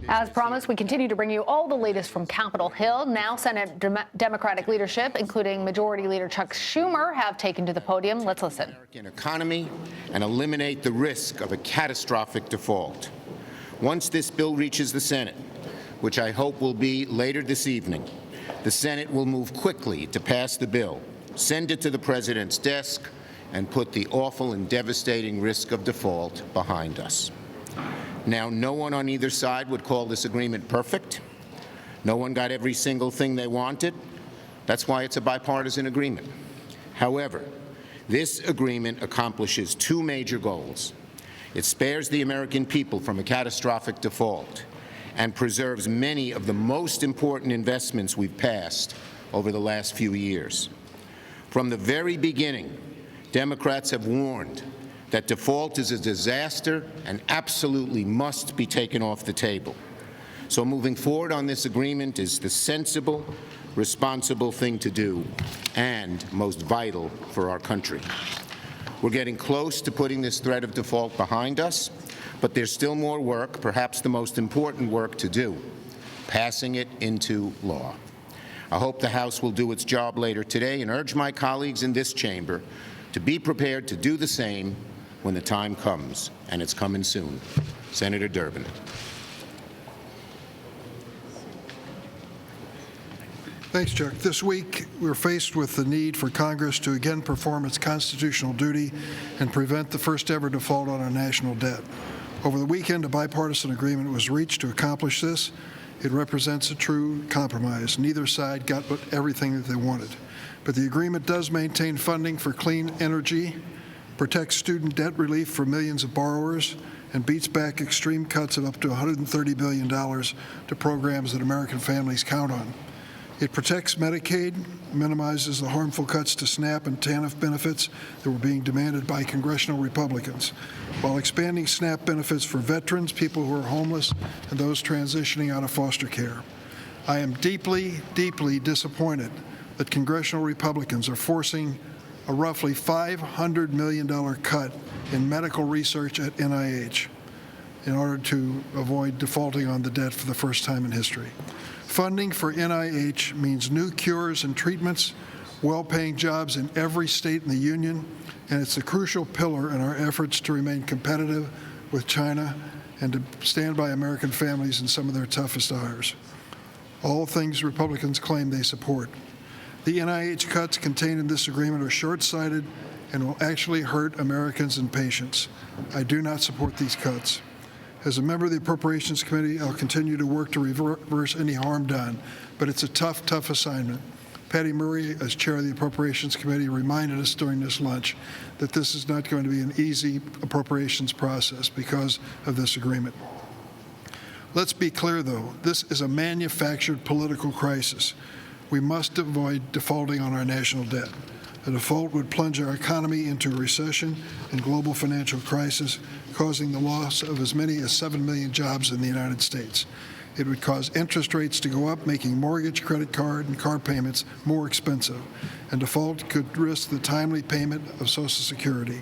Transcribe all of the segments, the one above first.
As promised, we continue to bring you all the latest from Capitol Hill. Now, Senate Democratic leadership, including Majority Leader Chuck Schumer, have taken to the podium. Let's listen. American economy and eliminate the risk of a catastrophic default. Once this bill reaches the Senate, which I hope will be later this evening, the Senate will move quickly to pass the bill, send it to the President's desk, and put the awful and devastating risk of default behind us. Now, no one on either side would call this agreement perfect. No one got every single thing they wanted. That's why it's a bipartisan agreement. However, this agreement accomplishes two major goals. It spares the American people from a catastrophic default and preserves many of the most important investments we've passed over the last few years. From the very beginning, Democrats have warned that default is a disaster and absolutely must be taken off the table. So moving forward on this agreement is the sensible, responsible thing to do and most vital for our country. We're getting close to putting this threat of default behind us, but there's still more work, perhaps the most important work to do, passing it into law. I hope the House will do its job later today and urge my colleagues in this chamber to be prepared to do the same when the time comes, and it's coming soon. Senator Durbin. Thanks, Chuck. This week, we're faced with the need for Congress to again perform its constitutional duty and prevent the first ever default on our national debt. Over the weekend, a bipartisan agreement was reached to accomplish this. It represents a true compromise. Neither side got everything that they wanted. But the agreement does maintain funding for clean energy, protects student debt relief for millions of borrowers, and beats back extreme cuts of up to $130 billion to programs that American families count on. It protects Medicaid, minimizes the harmful cuts to SNAP and TANF benefits that were being demanded by congressional Republicans, while expanding SNAP benefits for veterans, people who are homeless, and those transitioning out of foster care. I am deeply, deeply disappointed that congressional Republicans are forcing a roughly $500 million cut in medical research at NIH in order to avoid defaulting on the debt for the first time in history. Funding for NIH means new cures and treatments, well-paying jobs in every state in the union, and it's a crucial pillar in our efforts to remain competitive with China and to stand by American families in some of their toughest hours. All things Republicans claim they support. The NIH cuts contained in this agreement are short-sighted and will actually hurt Americans and patients. I do not support these cuts. As a member of the Appropriations Committee, I'll continue to work to reverse any harm done, but it's a tough, tough assignment. Patty Murray, as chair of the Appropriations Committee, reminded us during this lunch that this is not going to be an easy appropriations process because of this agreement. Let's be clear, though, this is a manufactured political crisis. We must avoid defaulting on our national debt. A default would plunge our economy into a recession and global financial crisis, causing the loss of as many as 7 million jobs in the United States. It would cause interest rates to go up, making mortgage, credit card, and car payments more expensive. And default could risk the timely payment of Social Security,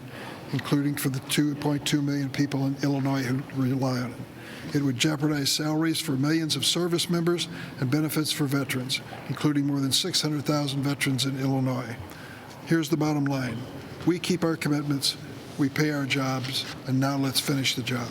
including for the 2.2 million people in Illinois who rely on it. It would jeopardize salaries for millions of service members and benefits for veterans, including more than 600,000 veterans in Illinois. Here's the bottom line. We keep our commitments, we pay our jobs, and now let's finish the job.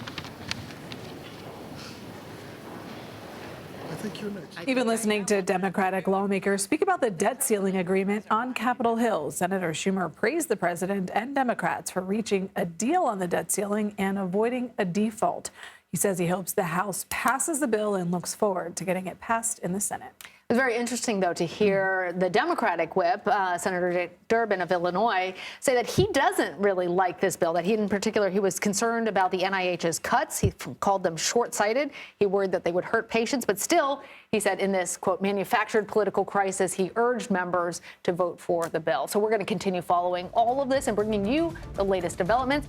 I think you're next. Even listening to Democratic lawmakers speak about the debt ceiling agreement on Capitol Hill, Senator Schumer praised the president and Democrats for reaching a deal on the debt ceiling and avoiding a default. He says he hopes the House passes the bill and looks forward to getting it passed in the Senate. It's very interesting, though, to hear the Democratic whip, Senator Durbin of Illinois, say that he doesn't really like this bill, that he in particular, he was concerned about the NIH's cuts. He called them short-sighted. He worried that they would hurt patients. But still, he said in this, quote, manufactured political crisis, he urged members to vote for the bill. So we're going to continue following all of this and bringing you the latest developments.